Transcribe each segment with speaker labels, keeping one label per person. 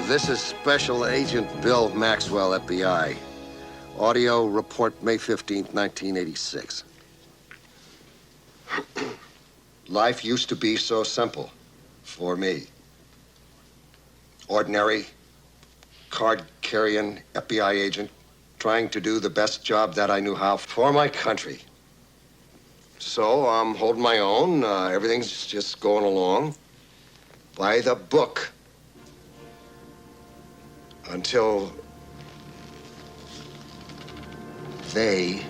Speaker 1: This is Special Agent Bill Maxwell, FBI. Audio report May 15th, 1986. Life used to be so simple for me. Ordinary, card-carrying FBI agent trying to do the best job that I knew how for my country. So I'm holding my own. Everything's just going along by the book. Until they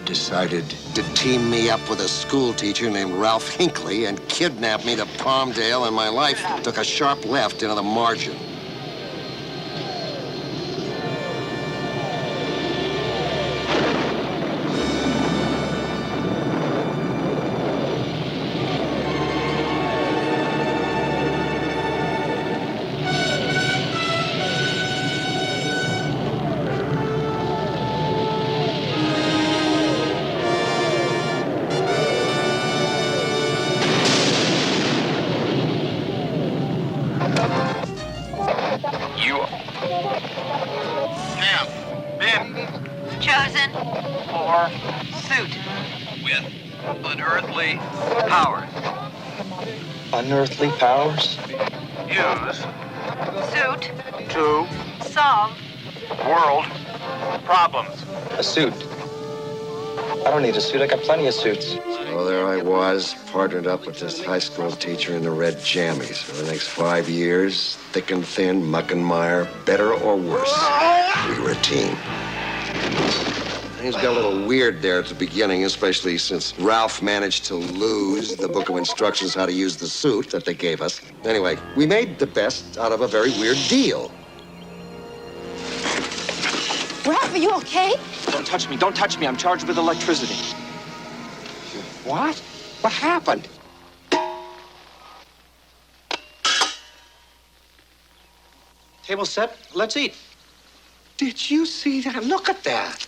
Speaker 1: decided to team me up with a school teacher named Ralph Hinckley and kidnap me to Palmdale, and my life took a sharp left into the margin.
Speaker 2: Chosen for suit
Speaker 3: with unearthly powers.
Speaker 4: Unearthly powers?
Speaker 3: Use
Speaker 2: suit
Speaker 3: to
Speaker 2: solve
Speaker 3: world problems.
Speaker 4: A suit? I don't need a suit. I got plenty of suits.
Speaker 1: So there I was, partnered up with this high school teacher in the red jammies. For the next 5 years, thick and thin, muck and mire, better or worse, we were a team. Things got a little weird there at the beginning, especially since Ralph managed to lose the book of instructions how to use the suit that they gave us. Anyway, we made the best out of a very weird deal.
Speaker 5: Ralph, are you okay?
Speaker 4: Don't touch me. Don't touch me. I'm charged with electricity.
Speaker 1: What? What happened?
Speaker 4: Table set. Let's eat.
Speaker 1: Did you see that? Look at that.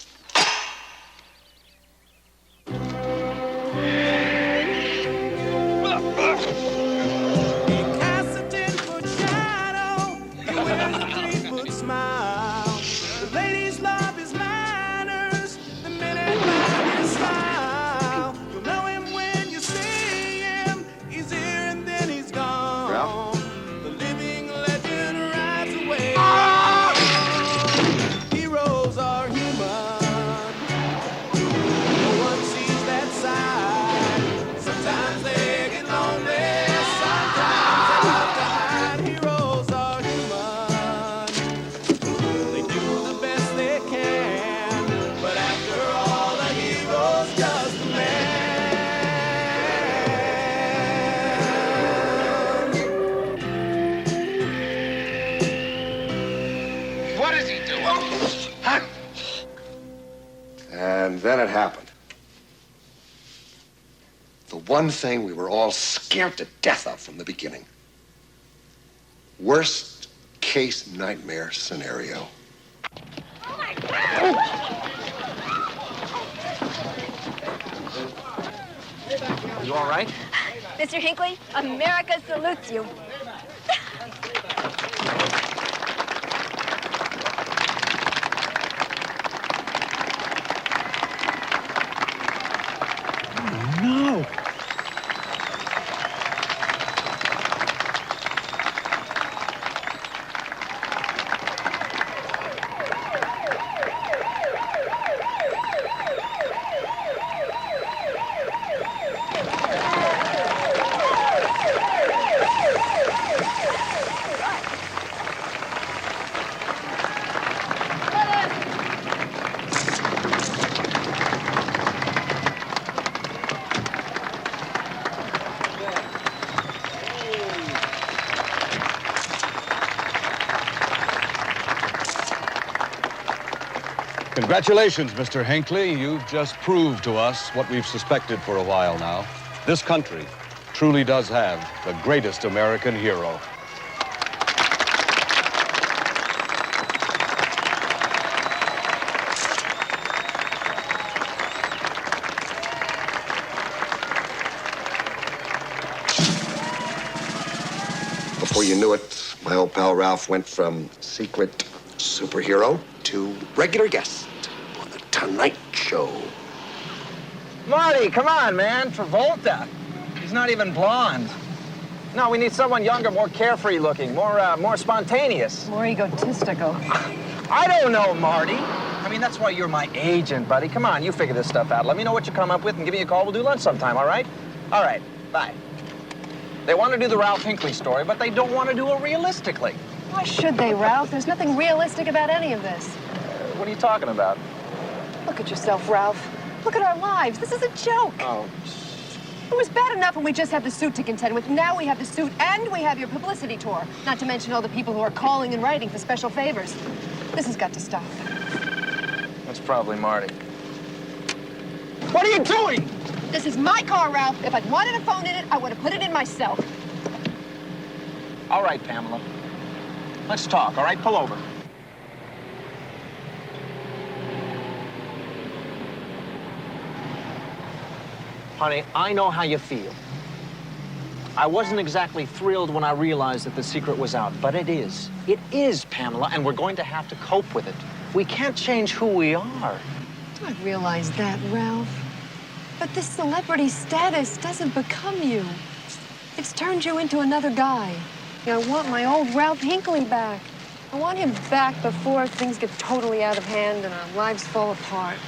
Speaker 1: And then it happened. The one thing we were all scared to death of from the beginning. Worst case nightmare scenario.
Speaker 5: Oh, my God!
Speaker 4: You all right?
Speaker 5: Mr. Hinckley, America salutes you.
Speaker 4: No.
Speaker 6: Congratulations, Mr. Hinckley. You've just proved to us what we've suspected for a while now. This country truly does have the greatest American hero.
Speaker 1: Before you knew it, My old pal Ralph went from secret superhero to regular guest on the Tonight Show.
Speaker 4: Marty, come on, man. Travolta. He's not even blonde. No, we need someone younger, more carefree looking, more spontaneous.
Speaker 2: More egotistical.
Speaker 4: I don't know, Marty. I mean, that's why you're my agent, buddy. Come on, you figure this stuff out. Let me know what you come up with and give me a call. We'll do lunch sometime, all right? All right, bye. They want to do the Ralph Hinckley story, but they don't want to do it realistically.
Speaker 2: Why should they, Ralph? There's nothing realistic about any of this.
Speaker 4: What are you talking about?
Speaker 2: Look at yourself, Ralph. Look at our lives. This is a joke.
Speaker 4: Oh.
Speaker 2: It was bad enough when we just had the suit to contend with. Now we have the suit and we have your publicity tour. Not to mention all the people who are calling and writing for special favors. This has got to stop.
Speaker 4: That's probably Marty. What are you doing?
Speaker 2: This is my car, Ralph. If I'd wanted a phone in it, I would have put it in myself.
Speaker 4: All right, Pamela. Let's talk, all right? Pull over. Honey, I know how you feel. I wasn't exactly thrilled when I realized that the secret was out, but it is. It is, Pamela, and we're going to have to cope with it. We can't change who we are.
Speaker 2: I realize that, Ralph. But this celebrity status doesn't become you. It's turned you into another guy. I want my old Ralph Hinckley back. I want him back before things get totally out of hand and our lives fall apart.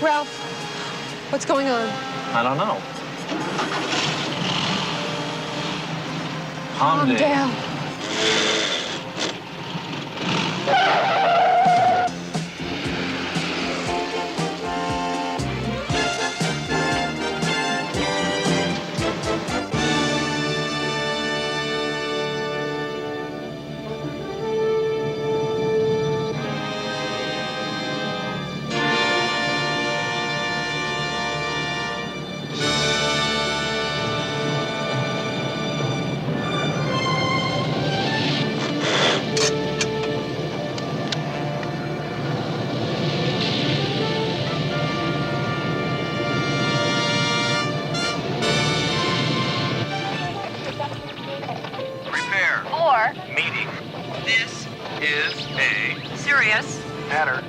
Speaker 2: Ralph, what's going on?
Speaker 4: I don't know.
Speaker 2: Calm down.
Speaker 3: Prepare.
Speaker 2: Or
Speaker 3: Meeting. This is a
Speaker 2: serious.
Speaker 3: matter.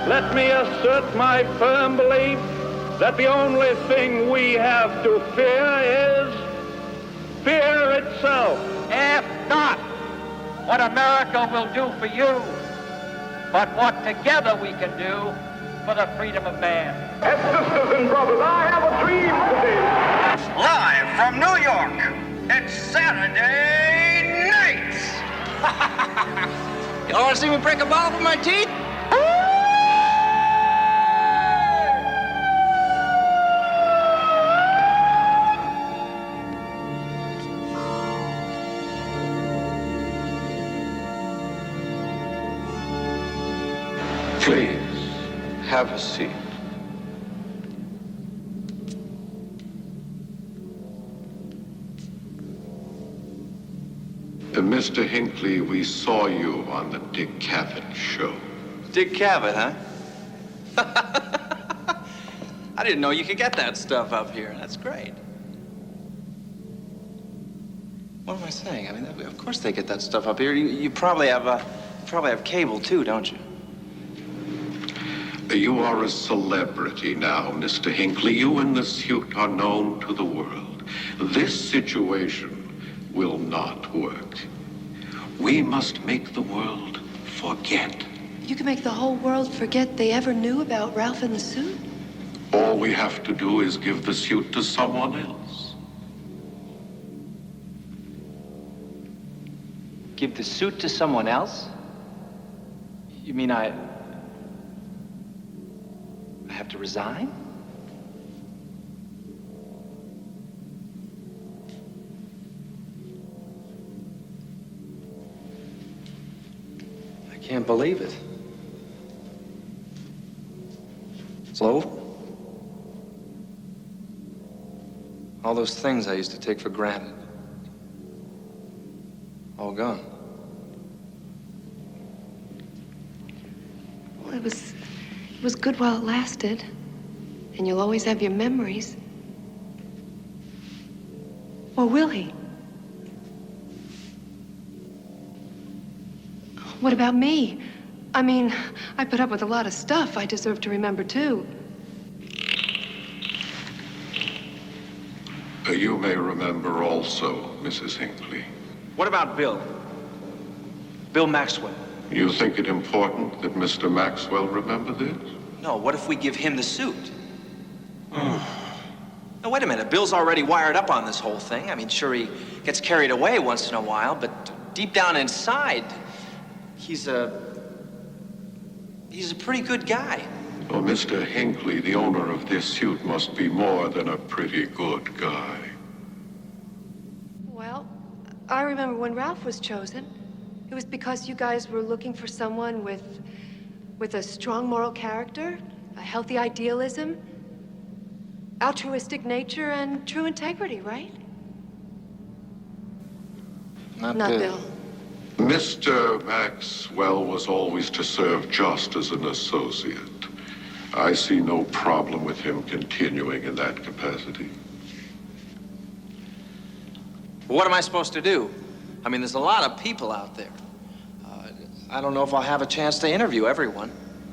Speaker 7: Let me assert my firm belief that the only thing we have to fear is fear itself.
Speaker 8: Ask not what America will do for you, but what together we can do for the freedom of man.
Speaker 7: And sisters and brothers, I have a dream today.
Speaker 8: Live from New York, it's Saturday night.
Speaker 4: Y'all want to see me break a bottle with my teeth?
Speaker 9: Please, have a seat.
Speaker 1: Mr. Hinckley, we saw you on the Dick Cavett show.
Speaker 10: Dick Cavett, huh? I didn't know you could get that stuff up here. That's great. What am I saying? I mean, of course they get that stuff up here. You probably have cable too, don't you?
Speaker 1: You are a celebrity now, Mr. Hinckley. You and the suit are known to the world. This situation will not work. We must make the world forget.
Speaker 5: You can make the whole world forget they ever knew about Ralph in the suit?
Speaker 1: All we have to do is give the suit to someone else.
Speaker 10: Give the suit to someone else? You mean I have to resign? I can't believe it. It's over. All those things I used to take for granted. All gone.
Speaker 5: Well, it was good while it lasted. And you'll always have your memories. Or will he? What about me? I mean, I put up with a lot of stuff I deserve to remember, too.
Speaker 11: You may remember also, Mrs. Hinckley.
Speaker 10: What about Bill? Bill Maxwell?
Speaker 11: You think it important that Mr. Maxwell remember this?
Speaker 10: No, what if we give him the suit? Now, wait a minute. Bill's already wired up on this whole thing. I mean, sure, he gets carried away once in a while, but deep down inside, he's a pretty good guy.
Speaker 11: Well, Mr. Hinckley, the owner of this suit, must be more than a pretty good guy.
Speaker 5: Well, I remember when Ralph was chosen. It was because you guys were looking for someone with a strong moral character, a healthy idealism, altruistic nature, and true integrity, right?
Speaker 10: Not
Speaker 5: Bill.
Speaker 11: Mr. Maxwell was always to serve just as an associate. I see no problem with him continuing in that capacity.
Speaker 10: What am I supposed to do? I mean, there's a lot of people out there. I don't know if I'll have a chance to interview everyone.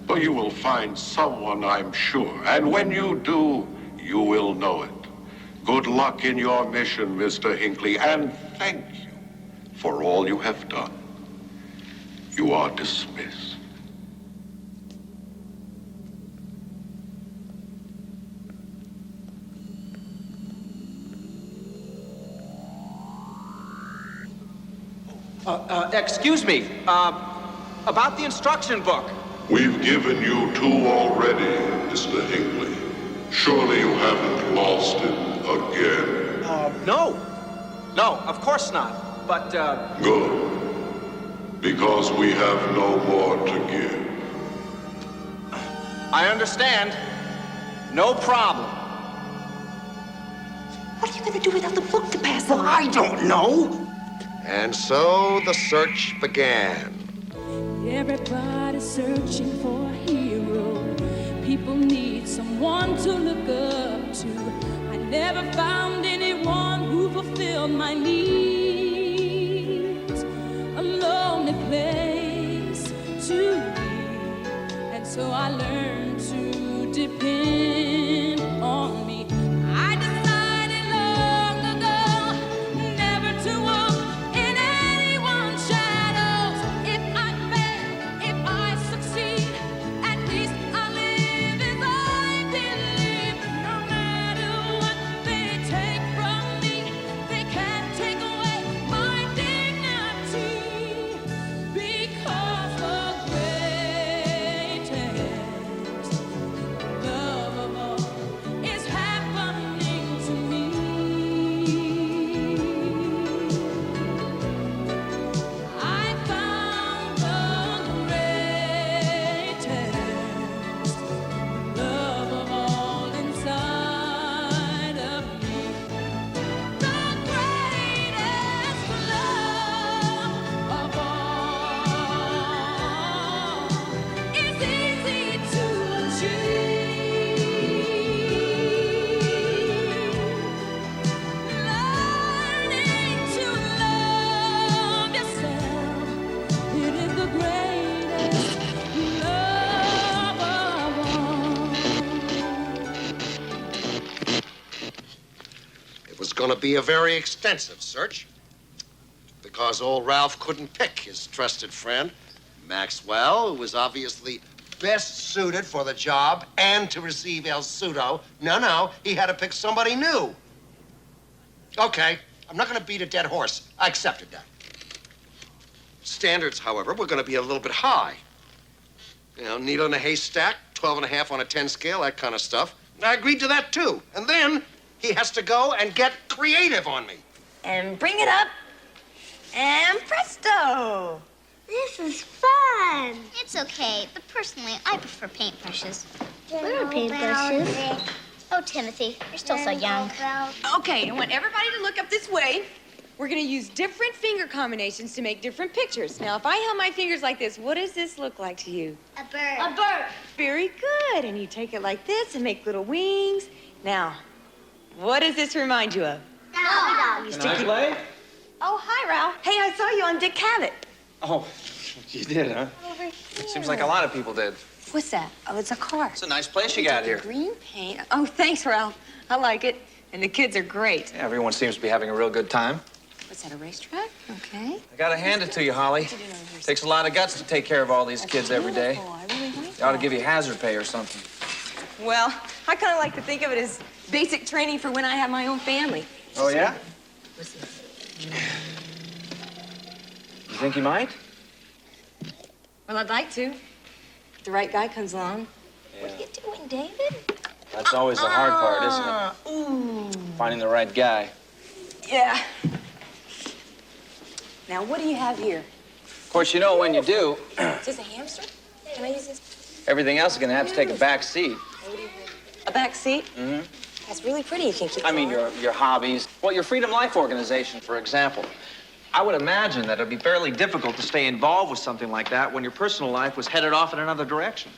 Speaker 11: Well, you will find someone, I'm sure. And when you do, you will know it. Good luck in your mission, Mr. Hinckley, and thank you for all you have done. You are dismissed.
Speaker 10: Excuse me, about the instruction book.
Speaker 11: We've given you 2 already, Mr. Hinckley. Surely you haven't lost it again.
Speaker 10: No. No, of course not. But,
Speaker 11: Good. Because we have no more to give.
Speaker 10: I understand. No problem.
Speaker 5: What are you gonna do without the book to pass on?
Speaker 1: I don't know. And so the search began.
Speaker 12: Everybody's searching for a hero. People need someone to look up to. I never found anyone who fulfilled my needs. A lonely place to be. And so I learned to depend on me. I decided long ago never to walk in anyone's shadows. If I fail, if I succeed, at least I live as I believe. No matter what they take from me, they can't take away my dignity. Because the greatest love of all is happening to me. I found the greatest love of all inside of me. The greatest love of all is easy to achieve. Learning to love yourself, it is the greatest love of all.
Speaker 1: It was going to be a very extensive search because old Ralph couldn't pick his trusted friend, Maxwell, who was obviously best suited for the job and to receive El Pseudo. No, he had to pick somebody new. Okay, I'm not going to beat a dead horse. I accepted that. Standards, however, were going to be a little bit high. You know, needle in a haystack, 12.5 on a 10 scale, that kind of stuff. I agreed to that, too. And then he has to go and get creative on me.
Speaker 13: And bring it up, and presto!
Speaker 14: This is fun. It's okay, but personally, I prefer paintbrushes. What are paintbrushes? Oh, Timothy, you're still so young.
Speaker 13: Okay, I want everybody to look up this way. We're gonna use different finger combinations to make different pictures. Now, if I held my fingers like this, what does this look like to you?
Speaker 14: A bird.
Speaker 13: A bird. Very good. And you take it like this and make little wings. Now, what does this remind you of?
Speaker 14: No.
Speaker 4: Can I play?
Speaker 13: Oh, hi, Ralph. Hey, I saw you on Dick Cavett.
Speaker 4: Oh, you did, huh?
Speaker 13: Over here.
Speaker 10: Seems like a lot of people did.
Speaker 13: What's that? Oh, it's a car.
Speaker 10: It's a nice place you got here.
Speaker 13: Green paint. Oh, thanks, Ralph. I like it. And the kids are great.
Speaker 10: Yeah, everyone seems to be having a real good time.
Speaker 13: What's that, a racetrack? Okay.
Speaker 10: I gotta hand it to you, Holly. Takes a lot of guts to take care of all these kids every day.
Speaker 13: I really like
Speaker 10: They ought to give you hazard pay or something.
Speaker 13: Well, I kind of like to think of it as basic training for when I have my own family.
Speaker 10: Oh, yeah?
Speaker 13: What's this?
Speaker 10: You think you might?
Speaker 13: Well, I'd like to. If the right guy comes along.
Speaker 10: Yeah.
Speaker 13: What are you doing, David?
Speaker 10: That's always the hard part, isn't it?
Speaker 13: Ooh.
Speaker 10: Finding the right guy.
Speaker 13: Yeah. Now, what do you have here?
Speaker 10: Of course, you know when you do,
Speaker 13: Is this a hamster? Can I use this?
Speaker 10: everything else is gonna have to take a back seat.
Speaker 13: A back seat?
Speaker 10: Mm-hmm.
Speaker 13: That's really pretty. You can keep
Speaker 10: I mean,
Speaker 13: going.
Speaker 10: your hobbies. Well, your Freedom Life organization, for example. I would imagine that it'd be fairly difficult to stay involved with something like that when your personal life was headed off in another direction.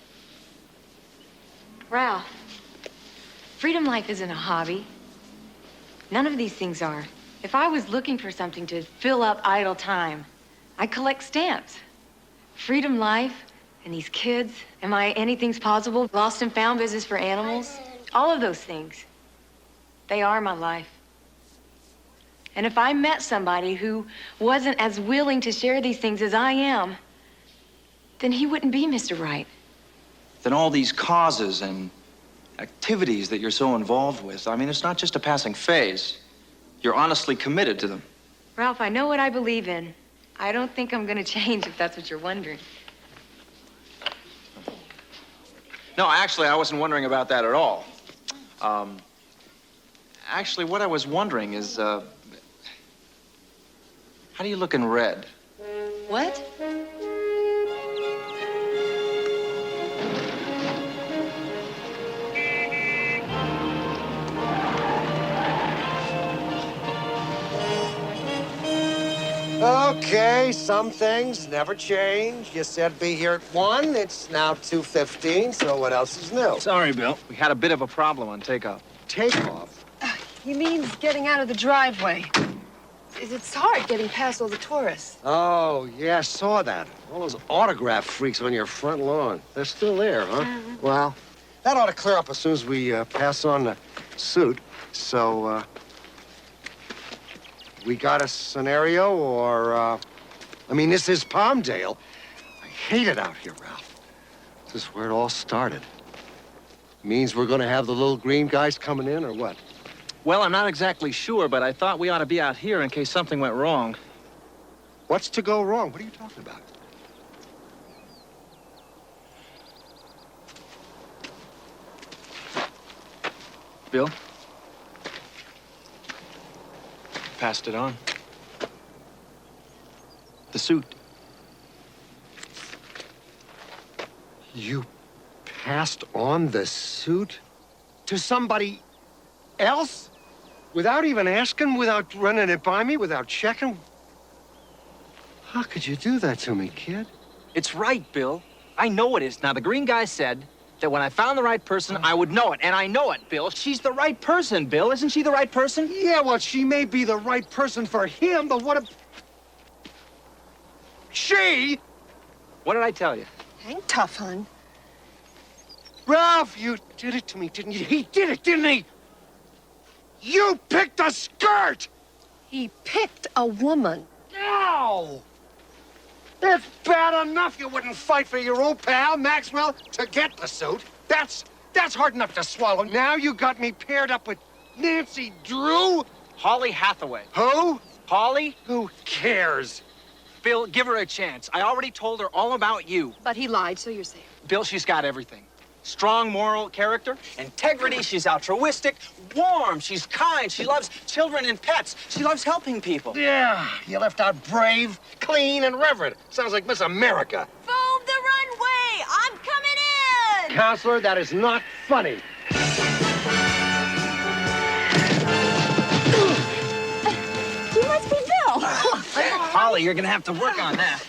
Speaker 13: Ralph, Freedom Life isn't a hobby. None of these things are. If I was looking for something to fill up idle time, I collect stamps. Freedom Life and these kids, am I anything's possible, lost and found business for animals, all of those things, they are my life. And if I met somebody who wasn't as willing to share these things as I am, then he wouldn't be Mr. Right.
Speaker 10: Then all these causes and activities that you're so involved with, I mean, it's not just a passing phase. You're honestly committed to them.
Speaker 13: Ralph, I know what I believe in. I don't think I'm gonna change, if that's what you're wondering.
Speaker 10: No, actually, I wasn't wondering about that at all. Actually, what I was wondering is, how do you look in red?
Speaker 13: What?
Speaker 1: Okay, some things never change. You said be here at 1. It's now 2:15, so what else is new?
Speaker 10: Sorry, Bill. We had a bit of a problem on takeoff.
Speaker 1: Takeoff?
Speaker 5: He means getting out of the driveway. It's hard getting past all the tourists.
Speaker 1: Oh, yeah, I saw that. All those autograph freaks on your front lawn. They're still there, huh? Well, that ought to clear up as soon as we pass on the suit. So, we got a scenario, or, I mean, this is Palmdale. I hate it out here, Ralph. This is where it all started. Means we're gonna have the little green guys coming in, or what?
Speaker 10: Well, I'm not exactly sure, but I thought we ought to be out here in case something went wrong.
Speaker 1: What's to go wrong? What are you talking about?
Speaker 10: Bill? Passed it on. The suit.
Speaker 1: You passed on the suit to somebody else? Without even asking, without running it by me, without checking? How could you do that to me, kid?
Speaker 4: It's right, Bill. I know it is. Now, the green guy said that when I found the right person, I would know it. And I know it, Bill. She's the right person, Bill. Isn't she the right person?
Speaker 1: Yeah, well, she may be the right person for him, but what if... She?
Speaker 4: What did I tell you?
Speaker 5: Hang tough, hon.
Speaker 1: Ralph, you did it to me, didn't you? He did it, didn't he? You picked a skirt!
Speaker 5: He picked a woman.
Speaker 1: No! That's bad enough you wouldn't fight for your old pal, Maxwell, to get the suit. That's hard enough to swallow. Now you got me paired up with Nancy Drew?
Speaker 4: Holly Hathaway.
Speaker 1: Who?
Speaker 4: Holly?
Speaker 1: Who cares?
Speaker 4: Bill, give her a chance. I already told her all about you.
Speaker 5: But he lied, so you're safe.
Speaker 4: Bill, she's got everything. Strong moral character, integrity, she's altruistic, warm, she's kind, she loves children and pets, she loves helping people.
Speaker 1: Yeah, you left out brave, clean, and reverent. Sounds like Miss America.
Speaker 13: Foam the runway! I'm coming in!
Speaker 1: Counselor, that is not funny.
Speaker 13: You must be Bill.
Speaker 4: Holly, you're gonna have to work on that.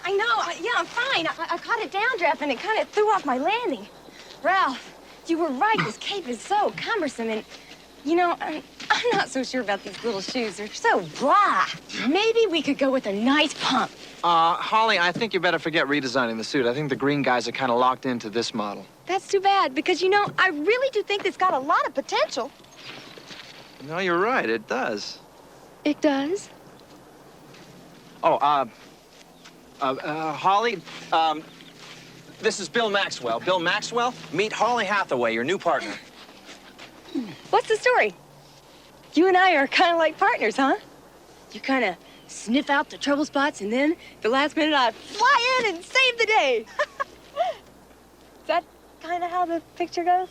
Speaker 13: I know. Yeah, I'm fine. I caught a downdraft and it kind of threw off my landing. Ralph, you were right. This cape is so cumbersome and, you know, I'm not so sure about these little shoes. They're so blah. Maybe we could go with a nice pump.
Speaker 10: Holly, I think you better forget redesigning the suit. I think the green guys are kind of locked into this model.
Speaker 13: That's too bad because, you know, I really do think it's got a lot of potential.
Speaker 10: No, you're right. It does.
Speaker 5: It does?
Speaker 10: Oh, Holly, this is Bill Maxwell. Bill Maxwell, meet Holly Hathaway, your new partner.
Speaker 13: What's the story? You and I are kind of like partners, huh? You kind of sniff out the trouble spots, and then the last minute I fly in and save the day. Is that kind of how the picture goes?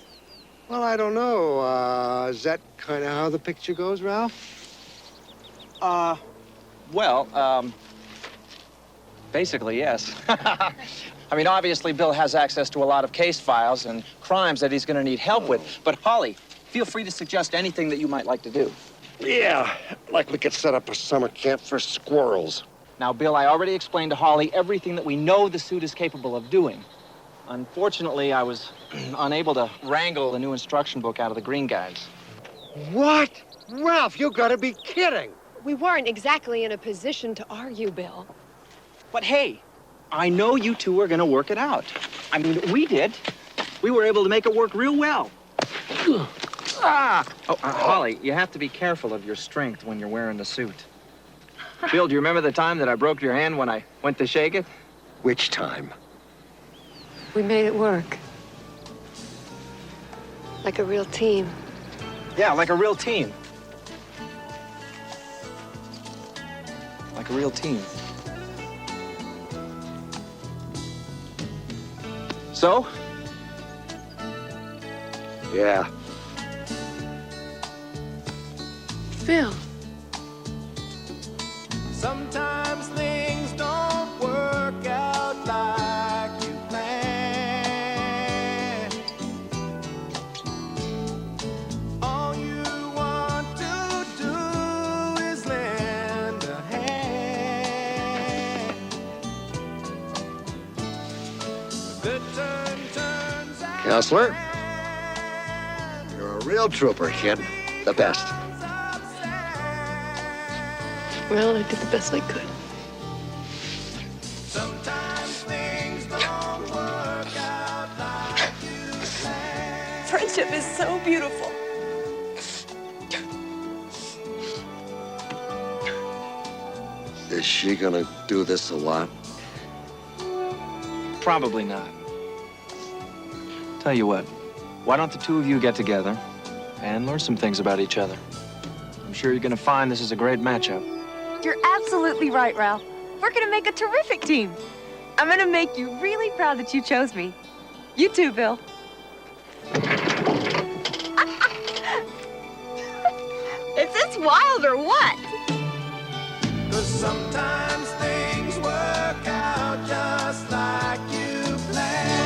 Speaker 1: Well, I don't know. Is that kind of how the picture goes, Ralph?
Speaker 10: Basically, yes. I mean, obviously, Bill has access to a lot of case files and crimes that he's going to need help with. But, Holly, feel free to suggest anything that you might like to do.
Speaker 1: Yeah, like we could set up a summer camp for squirrels.
Speaker 10: Now, Bill, I already explained to Holly everything that we know the suit is capable of doing. Unfortunately, I was unable to wrangle the new instruction book out of the green guys.
Speaker 1: What? Ralph, you gotta be kidding.
Speaker 5: We weren't exactly in a position to argue, Bill.
Speaker 10: But hey, I know you two are gonna work it out. I mean, we did. We were able to make it work real well. Holly, you have to be careful of your strength when you're wearing the suit. Bill, do you remember the time that I broke your hand when I went to shake it?
Speaker 1: Which time?
Speaker 5: We made it work. Like a real team.
Speaker 10: Yeah, like a real team. Like a real team. So?
Speaker 1: Yeah.
Speaker 5: Bill.
Speaker 15: Sometimes things don't work out like you planned. All you want to do is lend a hand. Good turn turns out.
Speaker 1: Counselor, you're a real trooper, kid. The best.
Speaker 5: Well, I did the best I could.
Speaker 15: Sometimes things don't work out like you planned.
Speaker 13: Friendship is so beautiful.
Speaker 1: Is she gonna do this a lot?
Speaker 10: Probably not. Tell you what, why don't the two of you get together and learn some things about each other? I'm sure you're gonna find this is a great matchup.
Speaker 13: You're absolutely right, Ralph. We're gonna make a terrific team. I'm gonna make you really proud that you chose me. You too, Bill. Is this wild or what?
Speaker 15: 'Cause sometimes things work out just like you planned.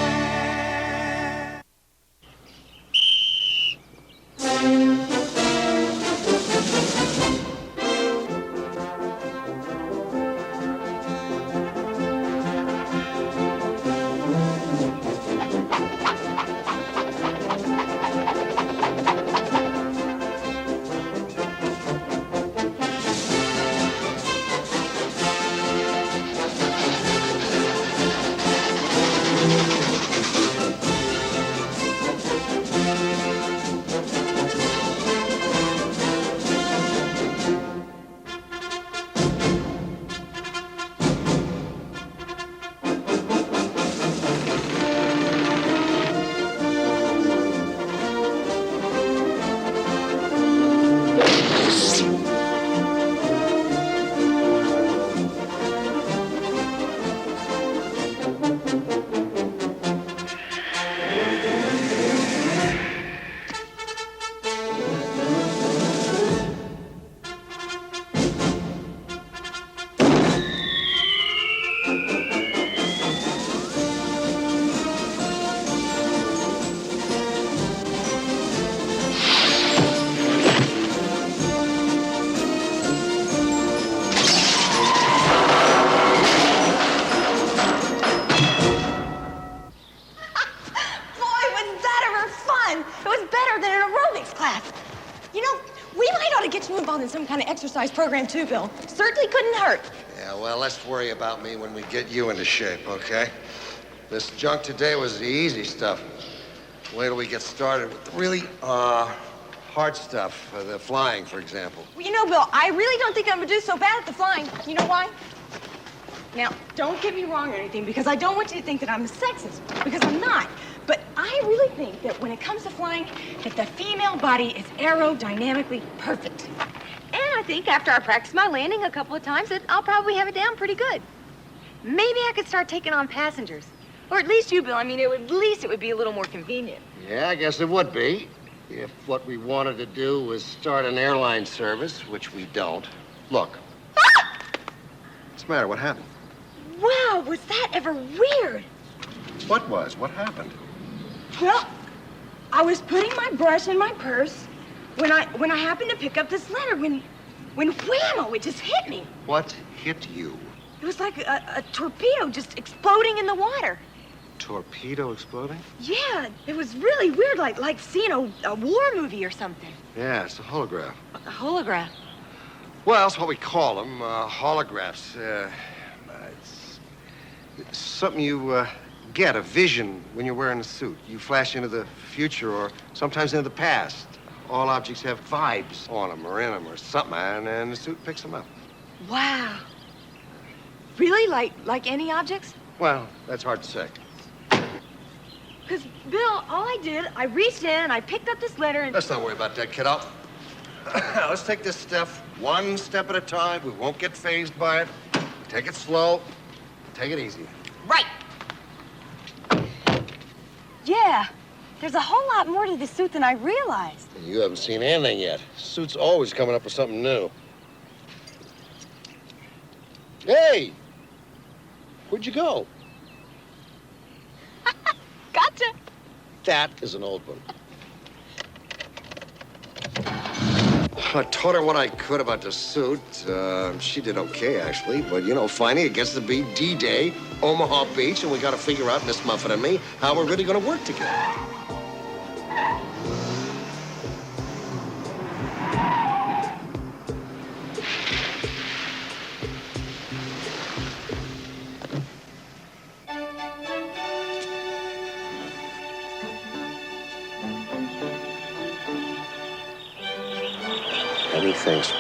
Speaker 16: kind of exercise program too, Bill. Certainly couldn't hurt.
Speaker 1: Yeah, well, let's worry about me when we get you into shape, okay? This junk today was the easy stuff. Wait till we get started with the really, hard stuff. The flying, for example.
Speaker 16: Well, you know, Bill, I really don't think I'm gonna do so bad at the flying. You know why? Now, don't get me wrong or anything, because I don't want you to think that I'm a sexist, because I'm not. But I really think that when it comes to flying, that the female body is aerodynamically perfect.
Speaker 13: And I think after I practice my landing a couple of times, that I'll probably have it down pretty good. Maybe I could start taking on passengers. Or at least you, Bill. I mean, at least it would be a little more convenient.
Speaker 1: Yeah, I guess it would be. If what we wanted to do was start an airline service, which we don't. Look. What's the matter? What happened?
Speaker 16: Wow, was that ever weird?
Speaker 1: What was? What happened?
Speaker 16: Well, I was putting my brush in my purse when I happened to pick up this letter when whammo, it just hit me.
Speaker 1: What hit you?
Speaker 16: It was like a torpedo just exploding in the water.
Speaker 1: Torpedo exploding?
Speaker 16: Yeah, it was really weird, like seeing a war movie or something.
Speaker 1: Yeah, it's a holograph.
Speaker 13: A holograph?
Speaker 1: Well, that's what we call them, holographs. It's something you get, a vision, when you're wearing a suit. You flash into the future or sometimes into the past. All objects have vibes on them or in them or something, and the suit picks them up.
Speaker 16: Wow. Really? Like any objects?
Speaker 1: Well, that's hard to say.
Speaker 16: Because, Bill, all I did, I reached in and I picked up this letter and...
Speaker 1: Let's not worry about that, kiddo. Let's take this stuff one step at a time. We won't get fazed by it. Take it slow. Take it easy.
Speaker 16: Right. Yeah, there's a whole lot more to this suit than I realized.
Speaker 1: You haven't seen anything yet. Suit's always coming up with something new. Hey! Where'd you go?
Speaker 16: Gotcha.
Speaker 1: That is an old one. I taught her what I could about the suit. She did okay, actually. But, you know, finally it gets to be D-Day, Omaha Beach, and we got to figure out, Miss Muffet and me, how we're really going to work together. Many things.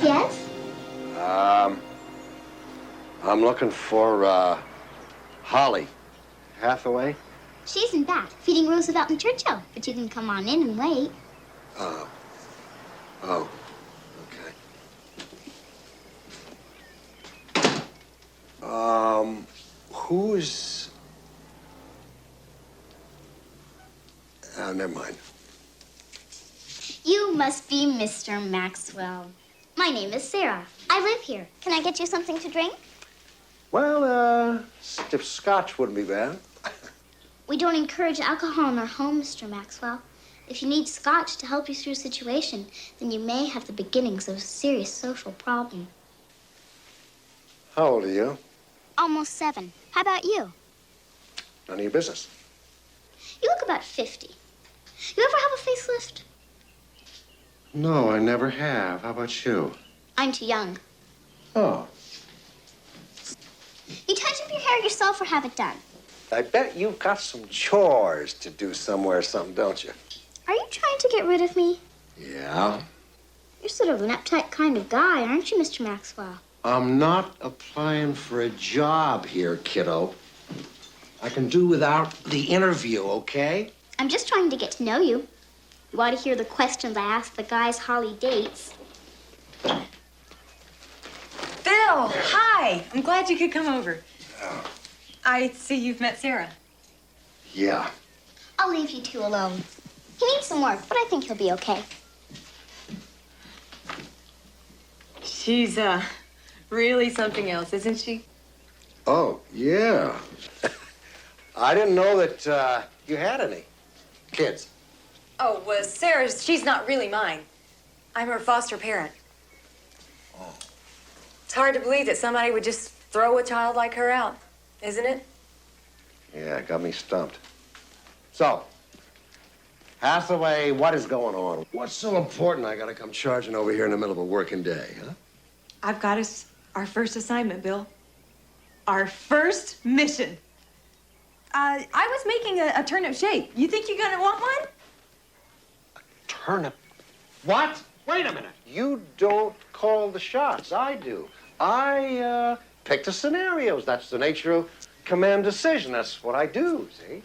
Speaker 14: Yes?
Speaker 1: I'm looking for, Holly Hathaway.
Speaker 14: She's in back, feeding Roosevelt and Churchill. But you can come on in and wait.
Speaker 1: Oh, okay. Who's... Oh, never mind.
Speaker 14: You must be Mr. Maxwell. My name is Sarah. I live here. Can I get you something to drink?
Speaker 1: Well, stiff scotch wouldn't be bad.
Speaker 14: We don't encourage alcohol in our home, Mr. Maxwell. If you need scotch to help you through a situation, then you may have the beginnings of a serious social problem.
Speaker 1: How old are you?
Speaker 14: Almost 7. How about you?
Speaker 1: None of your business.
Speaker 14: You look about 50. You ever have a facelift?
Speaker 1: No, I never have. How about you?
Speaker 14: I'm too young.
Speaker 1: Oh.
Speaker 14: You touch up your hair yourself or have it done?
Speaker 1: I bet you've got some chores to do somewhere or something, don't you?
Speaker 14: Are you trying to get rid of me?
Speaker 1: Yeah.
Speaker 14: You're sort of an uptight kind of guy, aren't you, Mr. Maxwell?
Speaker 1: I'm not applying for a job here, kiddo. I can do without the interview, okay?
Speaker 14: I'm just trying to get to know you. You ought to hear the questions I ask the guys Holly dates.
Speaker 13: Bill, hi. I'm glad you could come over. I see you've met Sarah.
Speaker 1: Yeah.
Speaker 14: I'll leave you two alone. He needs some work, but I think he'll be okay.
Speaker 13: She's, really something else, isn't she?
Speaker 1: Oh, yeah. I didn't know that you had any kids.
Speaker 13: Oh, well, Sarah's, she's not really mine. I'm her foster parent.
Speaker 1: Oh.
Speaker 13: It's hard to believe that somebody would just throw a child like her out, isn't it?
Speaker 1: Yeah, got me stumped. So, Hathaway, what is going on? What's so important I gotta come charging over here in the middle of a working day, huh?
Speaker 16: I've got us our first assignment, Bill. Our first mission. I was making a turnip shake. You think you're gonna want one?
Speaker 1: Turnip? What? Wait a minute. You don't call the shots. I do. I pick the scenarios. That's the nature of command decision. That's what I do, see?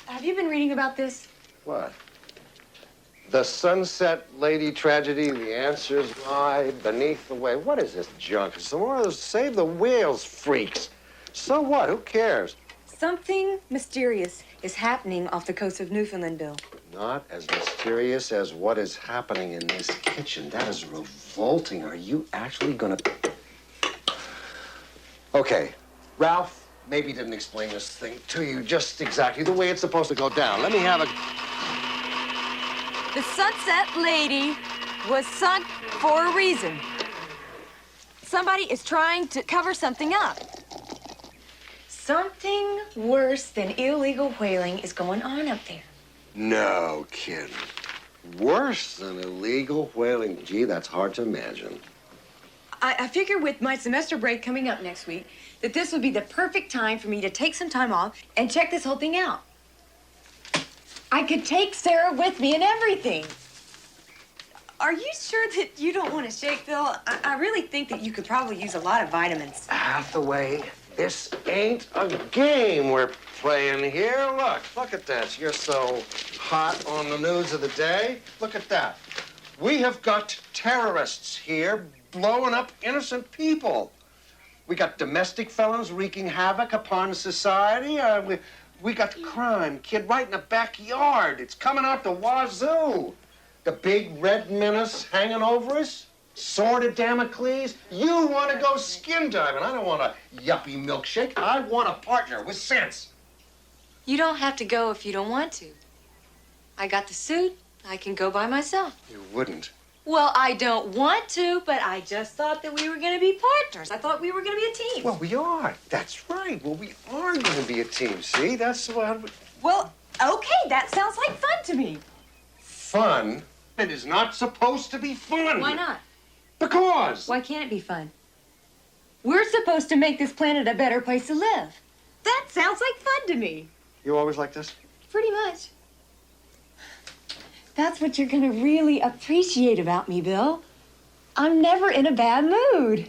Speaker 16: Have you been reading about this?
Speaker 1: What? The Sunset Lady tragedy, the answers lie beneath the wave. What is this junk? Some more of those save the whales freaks. So what? Who cares?
Speaker 16: Something mysterious is happening off the coast of Newfoundland, Bill.
Speaker 1: Not as mysterious as what is happening in this kitchen. That is revolting. Are you actually gonna... Okay, Ralph maybe didn't explain this thing to you just exactly the way it's supposed to go down. Let me have a...
Speaker 16: The Sunset Lady was sunk for a reason. Somebody is trying to cover something up. Something worse than illegal whaling is going on up there.
Speaker 1: No kidding. Worse than illegal whaling. Gee, that's hard to imagine.
Speaker 16: I figure with my semester break coming up next week that this would be the perfect time for me to take some time off and check this whole thing out. I could take Sarah with me and everything. Are you sure that you don't want to shake, Bill? I really think that you could probably use a lot of vitamins.
Speaker 1: Hathaway, this ain't a game we're playing here. Look at this. You're so hot on the news of the day. Look at that. We have got terrorists here blowing up innocent people. We got domestic felons wreaking havoc upon society. We got the crime kid right in the backyard. It's coming out the wazoo. The big red menace hanging over us. Sword of Damocles. You want to go skin diving. I don't want a yuppie milkshake. I want a partner with sense.
Speaker 13: You don't have to go if you don't want to. I got the suit. I can go by myself.
Speaker 1: You wouldn't.
Speaker 13: Well, I don't want to, but I just thought that we were going to be partners. I thought we were going to be a team.
Speaker 1: Well, we are. That's right. Well, we are going to be a team. See, that's what...
Speaker 16: Well, okay, that sounds like fun to me.
Speaker 1: Fun? It is not supposed to be fun.
Speaker 13: Why not?
Speaker 1: Because.
Speaker 13: Why can't it be fun? We're supposed to make this planet a better place to live.
Speaker 16: That sounds like fun to me.
Speaker 1: You always like this?
Speaker 16: Pretty much. That's what you're gonna really appreciate about me, Bill. I'm never in a bad mood.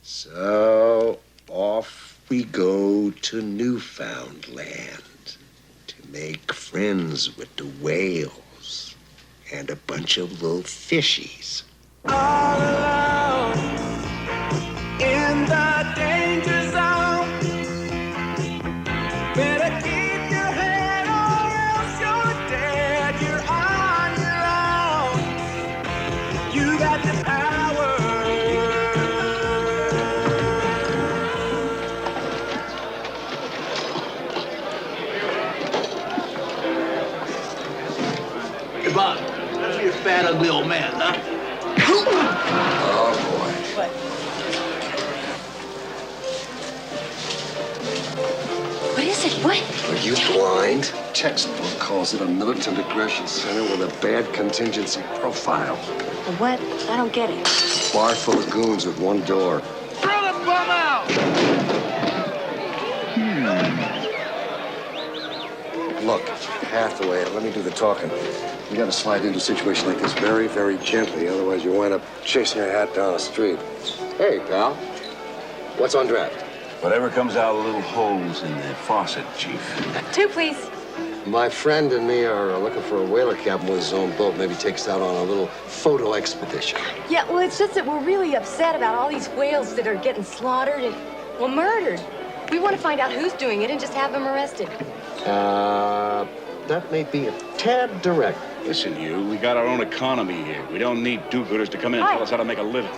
Speaker 1: So, off we go to Newfoundland to make friends with the whales and a bunch of little fishies.
Speaker 15: All alone in the danger zone. Better keep your head or else you're dead. You're on your own. You got the power.
Speaker 17: Hey, Bob, that's your fat, ugly old man, huh?
Speaker 1: Oh, boy.
Speaker 16: What?
Speaker 13: What is it? What?
Speaker 1: Are you blind? Textbook calls it a militant aggression center with a bad contingency profile.
Speaker 13: What? I don't get it.
Speaker 1: Bar full of goons with one door.
Speaker 17: Throw the bum out!
Speaker 1: Look, Hathaway, let me do the talking. You gotta slide into a situation like this very, very gently, otherwise you wind up chasing your hat down the street. Hey, pal. What's on draft?
Speaker 17: Whatever comes out of little holes in the faucet, Chief.
Speaker 16: 2, please.
Speaker 1: My friend and me are looking for a whaler captain with his own boat. Maybe takes us out on a little photo expedition.
Speaker 16: Yeah, well, it's just that we're really upset about all these whales that are getting slaughtered and, well, murdered. We want to find out who's doing it and just have them arrested.
Speaker 1: That may be a tad direct.
Speaker 6: Listen, we got our own economy here. We don't need do-gooders to come in and tell us how to make a living.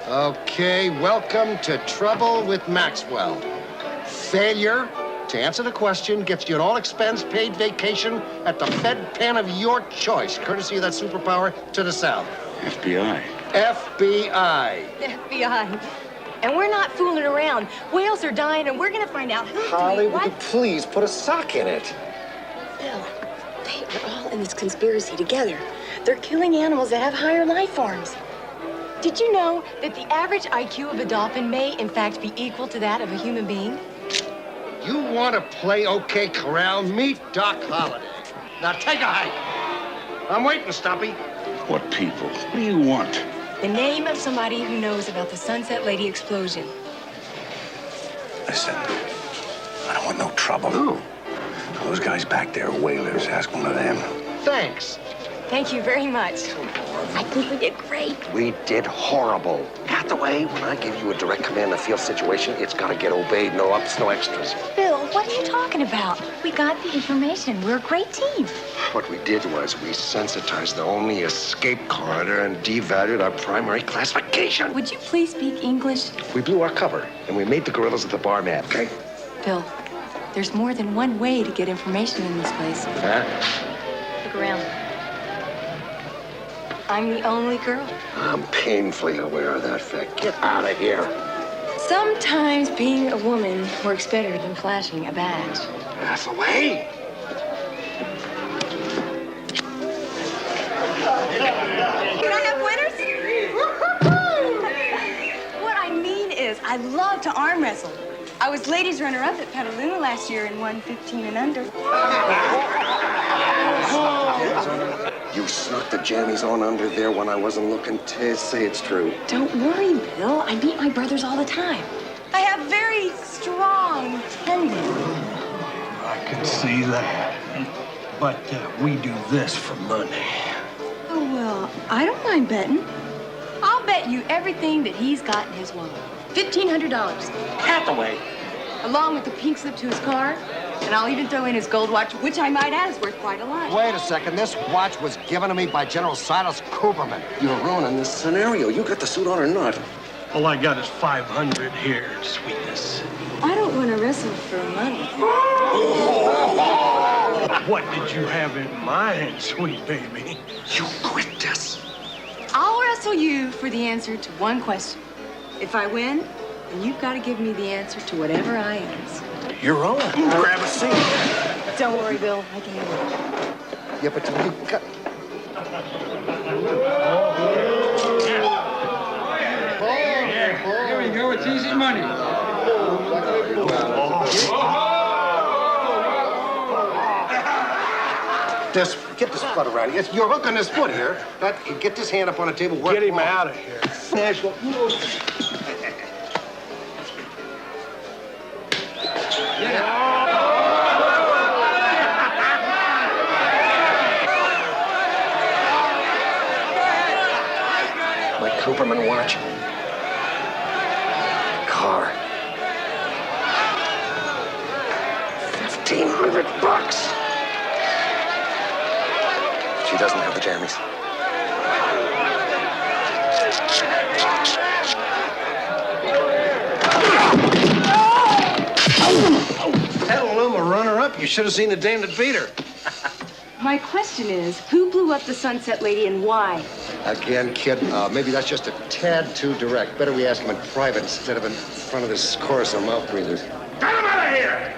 Speaker 1: Okay, welcome to Trouble with Maxwell. Failure to answer the question gets you an all-expense paid vacation at the Fed pen of your choice, courtesy of that superpower to the south.
Speaker 6: FBI.
Speaker 18: FBI.
Speaker 16: FBI. And we're not fooling around. Whales are dying, and we're gonna find out who's
Speaker 18: Holly,
Speaker 16: doing
Speaker 18: would
Speaker 16: what.
Speaker 18: you please put a sock in it?
Speaker 16: Bill, they are all in this conspiracy together. They're killing animals that have higher life forms. Did you know that the average IQ of a dolphin may, in fact, be equal to that of a human being?
Speaker 18: You want to play OK Corral? Meet Doc Holliday. Now take a hike. I'm waiting, Stumpy.
Speaker 17: What people? What do you want?
Speaker 16: The name of somebody who knows about the Sunset Lady explosion.
Speaker 17: Listen, I don't want no trouble.
Speaker 18: No.
Speaker 17: Those guys back there are whalers. Ask one of them.
Speaker 18: Thanks.
Speaker 16: Thank you very much. I think we did great.
Speaker 18: We did horrible. Hathaway, when I give you a direct command of field situation, it's got to get obeyed. No ups, no extras.
Speaker 13: Bill, what are you talking about? We got the information. We're a great team.
Speaker 1: What we did was we sensitized the only escape corridor and devalued our primary classification.
Speaker 13: Would you please speak English?
Speaker 1: We blew our cover, and we made the gorillas at the bar mad, okay?
Speaker 13: Bill, there's more than one way to get information in this place.
Speaker 1: Huh?
Speaker 13: Look around. I'm the only girl.
Speaker 1: I'm painfully aware of that fact. Get out of here.
Speaker 13: Sometimes being a woman works better than flashing a badge.
Speaker 1: Hathaway!
Speaker 16: Can I have winners? What I mean is, I love to arm wrestle. I was ladies runner-up at Petaluma last year and won 15 and under.
Speaker 1: You snuck the jammies on under there when I wasn't looking. Say it's true.
Speaker 13: Don't worry, Bill. I beat my brothers all the time.
Speaker 16: I have very strong tendons.
Speaker 17: I can see that. But we do this for money.
Speaker 16: Oh, well, I don't mind betting. I'll bet you everything that he's got in his wallet. $1,500.
Speaker 18: Hathaway.
Speaker 16: Along with the pink slip to his car. And I'll even throw in his gold watch, which I might add is worth quite a lot.
Speaker 18: Wait a second. This watch was given to me by General Silas Cooperman.
Speaker 1: You're ruining this scenario. You got the suit on or not?
Speaker 17: All I got is 500 here, sweetness.
Speaker 16: I don't want to wrestle for money.
Speaker 17: What did you have in mind, sweet baby?
Speaker 1: You quit this.
Speaker 16: I'll wrestle you for the answer to one question. If I win, then you've got to give me the answer to whatever I ask.
Speaker 17: You're on. Grab a seat.
Speaker 16: Don't worry, Bill. I can handle it.
Speaker 18: Yeah, but you got...
Speaker 19: Here we go. It's easy money.
Speaker 18: Get this foot around here. You're hooking this foot here. Get this hand up on the table.
Speaker 17: Get him out of here.
Speaker 18: National.
Speaker 1: My Cooperman watch. Car. $1,500. She doesn't have the jammies.
Speaker 18: Petaluma runner-up. You should have seen the dame that beat her.
Speaker 16: My question is, who blew up the Sunset Lady and why?
Speaker 18: Again, kid, maybe that's just a tad too direct. Better we ask him in private instead of in front of this chorus of mouth breathers.
Speaker 15: Get him out of here!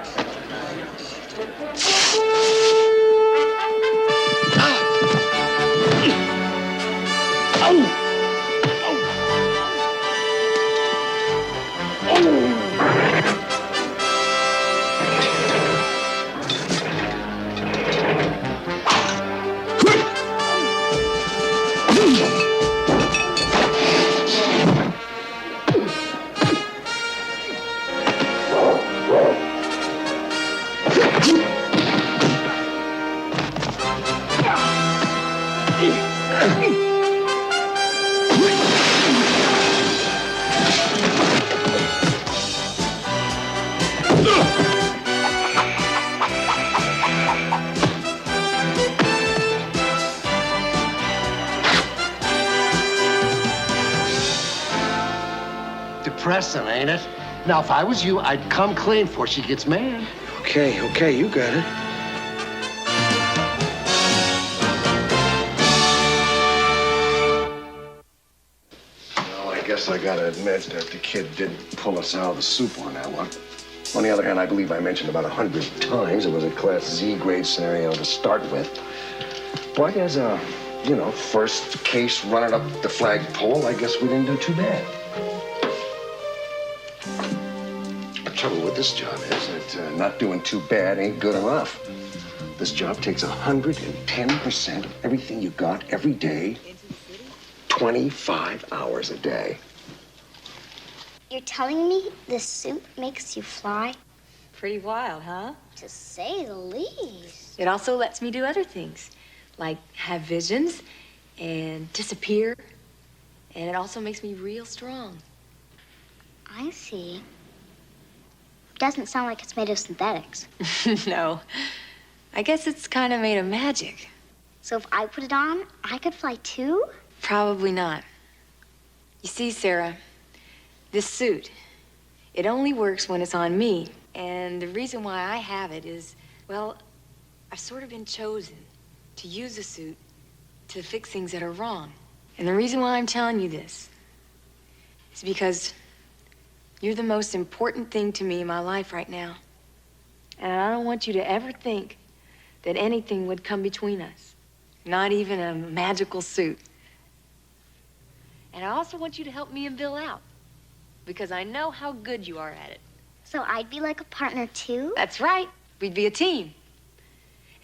Speaker 18: Depressing, ain't it? Now, if I was you, I'd come clean before she gets mad.
Speaker 1: Okay, you got it. guess I gotta admit that the kid did pull us out of the soup on that one. On the other hand, I believe I mentioned about 100 times it was a Class Z grade scenario to start with. But as a, first case running up the flagpole, I guess we didn't do too bad. The trouble with this job is that not doing too bad ain't good enough. This job takes 110% of everything you got every day, 25 hours a day.
Speaker 14: You're telling me this suit makes you fly?
Speaker 13: Pretty wild, huh?
Speaker 14: To say the least.
Speaker 13: It also lets me do other things, like have visions and disappear. And it also makes me real strong.
Speaker 14: I see. Doesn't sound like it's made of synthetics.
Speaker 13: No. I guess it's kind of made of magic.
Speaker 14: So if I put it on, I could fly too?
Speaker 13: Probably not. You see, Sarah, this suit, it only works when it's on me. And the reason why I have it is, well, I've sort of been chosen to use the suit to fix things that are wrong. And the reason why I'm telling you this is because you're the most important thing to me in my life right now. And I don't want you to ever think that anything would come between us. Not even a magical suit. And I also want you to help me and Bill out, because I know how good you are at it.
Speaker 14: So I'd be like a partner too?
Speaker 13: That's right. We'd be a team.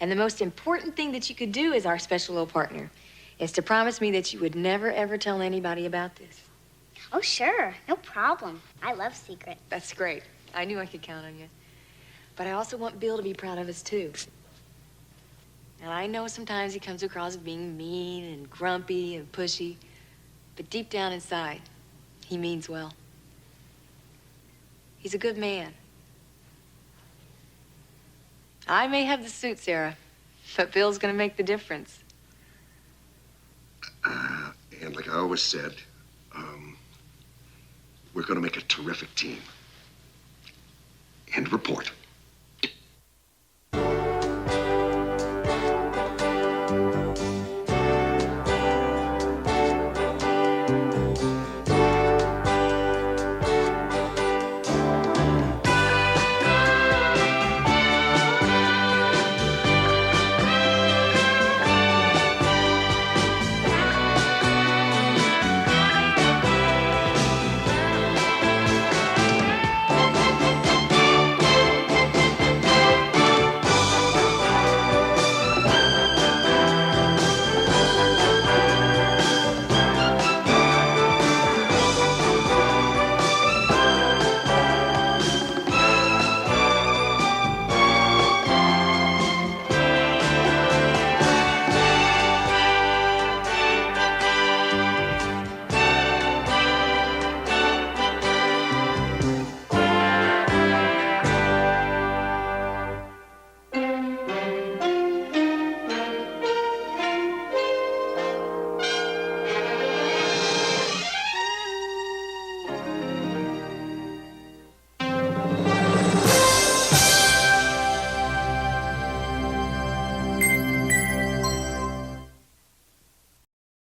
Speaker 13: And the most important thing that you could do as our special little partner is to promise me that you would never, ever tell anybody about this.
Speaker 14: Oh, sure. No problem. I love secrets.
Speaker 13: That's great. I knew I could count on you. But I also want Bill to be proud of us, too. And I know sometimes he comes across as being mean and grumpy and pushy, but deep down inside, he means well. He's a good man. I may have the suit, Sarah, but Bill's gonna make the difference.
Speaker 1: And like I always said, we're gonna make a terrific team. End report.